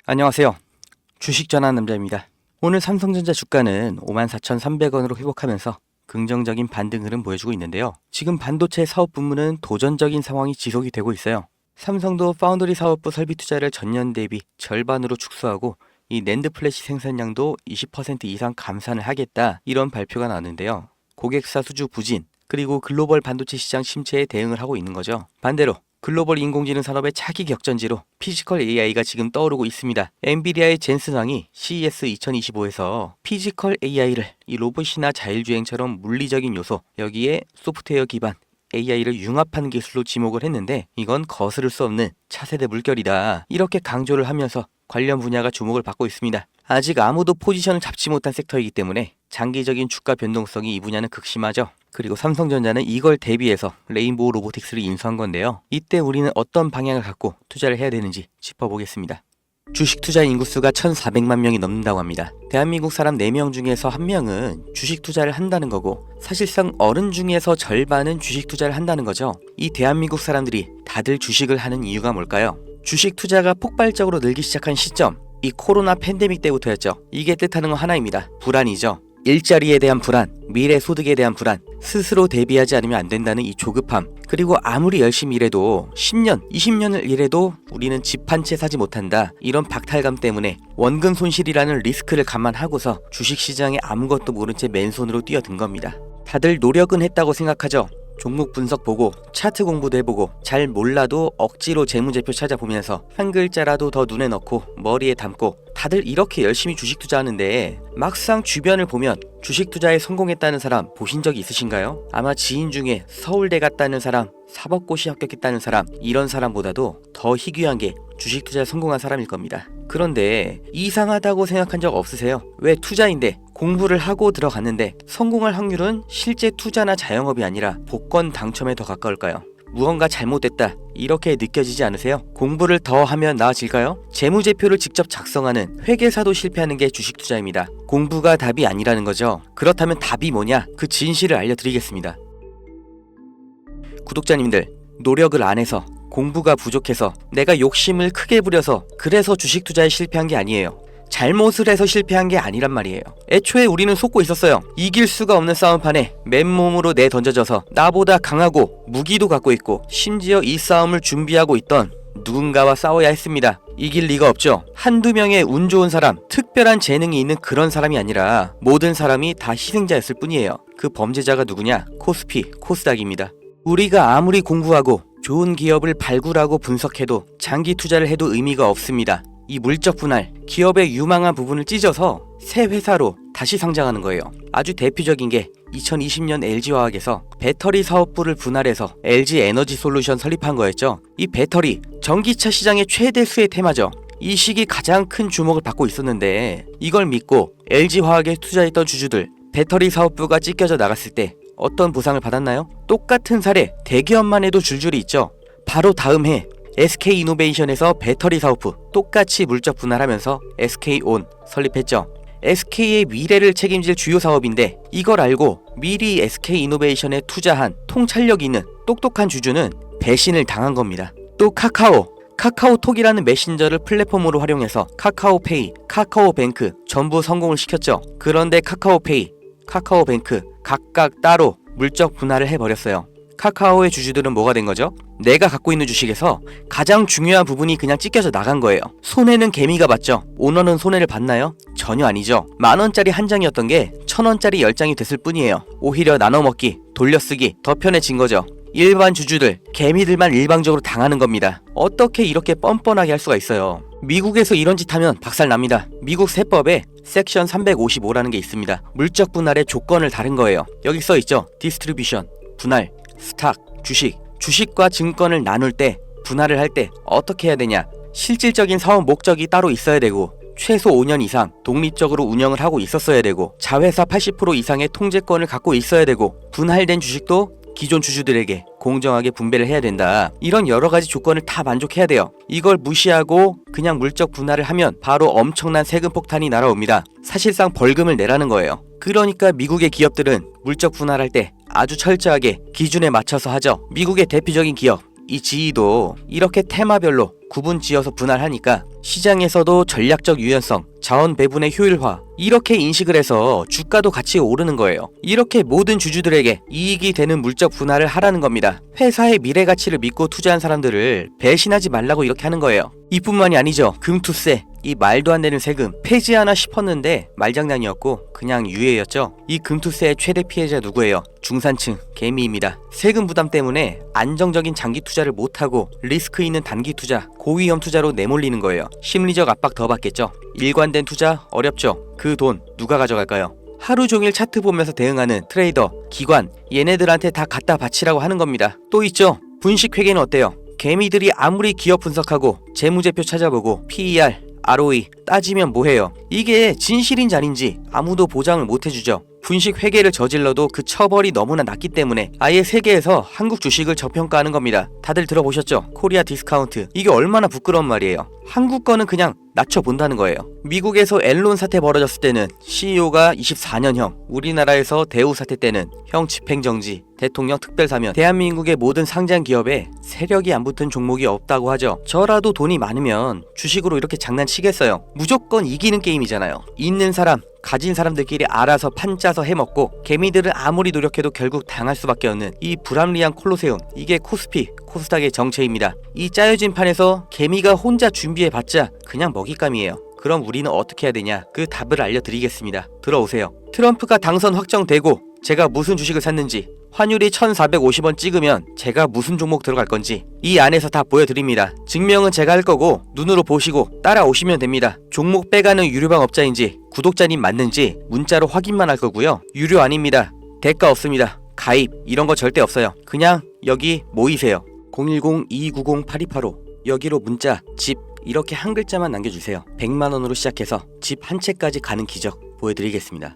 안녕하세요. 주식 전환 남자입니다. 오늘 삼성전자 주가는 54,300원으로 회복하면서 긍정적인 반등 흐름 보여주고 있는데요. 지금 반도체 사업 부문은 도전적인 상황이 지속이 되고 있어요. 삼성도 파운드리 사업부 설비 투자를 전년 대비 절반으로 축소하고 이 낸드 플래시 생산량도 20% 이상 감산을 하겠다, 이런 발표가 나왔는데요. 고객사 수주 부진, 그리고 글로벌 반도체 시장 침체에 대응을 하고 있는 거죠. 반대로 글로벌 인공지능 산업의 차기 격전지로 피지컬 AI가 지금 떠오르고 있습니다. 엔비디아의 젠슨 왕이 CES 2025에서 피지컬 AI를 이 로봇이나 자율주행처럼 물리적인 요소, 여기에 소프트웨어 기반 AI를 융합하는 기술로 지목을 했는데, 이건 거스를 수 없는 차세대 물결이다, 이렇게 강조를 하면서 관련 분야가 주목을 받고 있습니다. 아직 아무도 포지션을 잡지 못한 섹터이기 때문에 장기적인 주가 변동성이 이 분야는 극심하죠. 그리고 삼성전자는 이걸 대비해서 레인보우 로보틱스를 인수한 건데요. 이때 우리는 어떤 방향을 갖고 투자를 해야 되는지 짚어보겠습니다. 주식 투자 인구수가 1,400만 명이 넘는다고 합니다. 대한민국 사람 4명 중에서 1명은 주식 투자를 한다는 거고, 사실상 어른 중에서 절반은 주식 투자를 한다는 거죠. 이 대한민국 사람들이 다들 주식을 하는 이유가 뭘까요? 주식 투자가 폭발적으로 늘기 시작한 시점, 이 코로나 팬데믹 때부터였죠. 이게 뜻하는 건 하나입니다. 불안이죠. 일자리에 대한 불안, 미래 소득에 대한 불안, 스스로 대비하지 않으면 안 된다는 이 조급함, 그리고 아무리 열심히 일해도 10년, 20년을 일해도 우리는 집 한 채 사지 못한다, 이런 박탈감 때문에 원금 손실이라는 리스크를 감안하고서 주식시장에 아무것도 모른 채 맨손으로 뛰어든 겁니다. 다들 노력은 했다고 생각하죠. 종목 분석 보고 차트 공부도 해보고, 잘 몰라도 억지로 재무제표 찾아보면서 한 글자라도 더 눈에 넣고 머리에 담고 다들 이렇게 열심히 주식 투자하는데, 막상 주변을 보면 주식 투자에 성공했다는 사람 보신 적 있으신가요? 아마 지인 중에 서울대 갔다는 사람, 사법고시 합격했다는 사람, 이런 사람보다도 더 희귀한 게 주식 투자에 성공한 사람일 겁니다. 그런데 이상하다고 생각한 적 없으세요? 왜 투자인데 공부를 하고 들어갔는데 성공할 확률은 실제 투자나 자영업이 아니라 복권 당첨에 더 가까울까요? 무언가 잘못됐다, 이렇게 느껴지지 않으세요? 공부를 더 하면 나아질까요? 재무제표를 직접 작성하는 회계사도 실패하는 게 주식 투자입니다. 공부가 답이 아니라는 거죠. 그렇다면 답이 뭐냐? 그 진실을 알려드리겠습니다. 구독자님들, 노력을 안 해서, 공부가 부족해서, 내가 욕심을 크게 부려서 그래서 주식 투자에 실패한 게 아니에요. 잘못을 해서 실패한 게 아니란 말이에요. 애초에 우리는 속고 있었어요. 이길 수가 없는 싸움판에 맨몸으로 내던져져서 나보다 강하고 무기도 갖고 있고, 심지어 이 싸움을 준비하고 있던 누군가와 싸워야 했습니다. 이길 리가 없죠. 한두 명의 운 좋은 사람, 특별한 재능이 있는 그런 사람이 아니라 모든 사람이 다 희생자였을 뿐이에요. 그 범죄자가 누구냐? 코스피, 코스닥입니다. 우리가 아무리 공부하고 좋은 기업을 발굴하고 분석해도, 장기 투자를 해도 의미가 없습니다. 이 물적 분할, 기업의 유망한 부분을 찢어서 새 회사로 다시 상장하는 거예요. 아주 대표적인 게 2020년 LG화학에서 배터리 사업부를 분할해서 LG 에너지 솔루션 설립한 거였죠. 이 배터리, 전기차 시장의 최대 수혜 테마죠. 이 시기 가장 큰 주목을 받고 있었는데, 이걸 믿고 LG화학에 투자했던 주주들, 배터리 사업부가 찢겨져 나갔을 때 어떤 보상을 받았나요? 똑같은 사례 대기업만 해도 줄줄이 있죠. 바로 다음 해 SK이노베이션에서 배터리 사업부 똑같이 물적 분할하면서 SK온 설립했죠. SK의 미래를 책임질 주요 사업인데, 이걸 알고 미리 SK이노베이션에 투자한 통찰력 있는 똑똑한 주주는 배신을 당한 겁니다. 또 카카오톡이라는 메신저를 플랫폼으로 활용해서 카카오페이, 카카오뱅크 전부 성공을 시켰죠. 그런데 카카오페이, 카카오뱅크 각각 따로 물적 분할을 해버렸어요. 카카오의 주주들은 뭐가 된 거죠? 내가 갖고 있는 주식에서 가장 중요한 부분이 그냥 찢겨져 나간 거예요. 손해는 개미가 봤죠. 오너는 손해를 봤나요? 전혀 아니죠. 10,000원짜리 한 장이었던 게 1,000원짜리 10장이 됐을 뿐이에요. 오히려 나눠먹기, 돌려쓰기 더 편해진 거죠. 일반 주주들, 개미들만 일방적으로 당하는 겁니다. 어떻게 이렇게 뻔뻔하게 할 수가 있어요? 미국에서 이런 짓 하면 박살납니다. 미국 세법에 섹션 355라는 게 있습니다. 물적 분할의 조건을 다른 거예요. 여기 써있죠. 디스트리뷰션, 분할, 스탁, 주식과 증권을 나눌 때, 분할을 할 때 어떻게 해야 되냐? 실질적인 사업 목적이 따로 있어야 되고, 최소 5년 이상 독립적으로 운영을 하고 있었어야 되고, 자회사 80% 이상의 통제권을 갖고 있어야 되고, 분할된 주식도 기존 주주들에게 공정하게 분배를 해야 된다. 이런 여러 가지 조건을 다 만족해야 돼요. 이걸 무시하고 그냥 물적 분할을 하면 바로 엄청난 세금 폭탄이 날아옵니다. 사실상 벌금을 내라는 거예요. 그러니까 미국의 기업들은 물적 분할할 때 아주 철저하게 기준에 맞춰서 하죠. 미국의 대표적인 기업, 이 GE도 이렇게 테마별로 구분 지어서 분할하니까 시장에서도 전략적 유연성, 자원 배분의 효율화 이렇게 인식을 해서 주가도 같이 오르는 거예요. 이렇게 모든 주주들에게 이익이 되는 물적 분할을 하라는 겁니다. 회사의 미래 가치를 믿고 투자한 사람들을 배신하지 말라고 이렇게 하는 거예요. 이뿐만이 아니죠. 금투세, 이 말도 안 되는 세금 폐지하나 싶었는데 말장난이었고 그냥 유예였죠. 이 금투세의 최대 피해자 누구예요? 중산층, 개미입니다. 세금 부담 때문에 안정적인 장기 투자를 못하고 리스크 있는 단기 투자, 고위험 투자로 내몰리는 거예요. 심리적 압박 더 받겠죠. 일관된 투자 어렵죠. 그 돈 누가 가져갈까요? 하루 종일 차트 보면서 대응하는 트레이더, 기관 얘네들한테 다 갖다 바치라고 하는 겁니다. 또 있죠. 분식회계는 어때요? 개미들이 아무리 기업 분석하고 재무제표 찾아보고 PER, ROE 따지면 뭐해요? 이게 진실인지 아닌지 아무도 보장을 못해주죠. 분식 회계를 저질러도 그 처벌이 너무나 낮기 때문에 아예 세계에서 한국 주식을 저평가하는 겁니다. 다들 들어보셨죠? 코리아 디스카운트. 이게 얼마나 부끄러운 말이에요. 한국 거는 그냥 낮춰본다는 거예요. 미국에서 엔론 사태 벌어졌을 때는 CEO가 24년형, 우리나라에서 대우 사태 때는 형 집행정지, 대통령 특별사면, 대한민국의 모든 상장 기업에 세력이 안 붙은 종목이 없다고 하죠. 저라도 돈이 많으면 주식으로 이렇게 장난치겠어요. 무조건 이기는 게임이잖아요. 있는 사람, 가진 사람들끼리 알아서 판 짜서 해먹고 개미들은 아무리 노력해도 결국 당할 수밖에 없는 이 불합리한 콜로세움, 이게 코스피, 코스닥의 정체입니다. 이 짜여진 판에서 개미가 혼자 준비해봤자 그냥 먹잇감이에요. 그럼 우리는 어떻게 해야 되냐? 그 답을 알려드리겠습니다. 들어오세요. 트럼프가 당선 확정되고 제가 무슨 주식을 샀는지, 환율이 1450원 찍으면 제가 무슨 종목 들어갈 건지 이 안에서 다 보여드립니다. 증명은 제가 할 거고 눈으로 보시고 따라오시면 됩니다. 종목 빼가는 유료방 업자인지 구독자님 맞는지 문자로 확인만 할 거고요. 유료 아닙니다. 대가 없습니다. 가입 이런 거 절대 없어요. 그냥 여기 모이세요. 010-2290-8285 여기로 문자 집 이렇게 한 글자만 남겨주세요. 100만원으로 시작해서 집 한 채까지 가는 기적 보여드리겠습니다.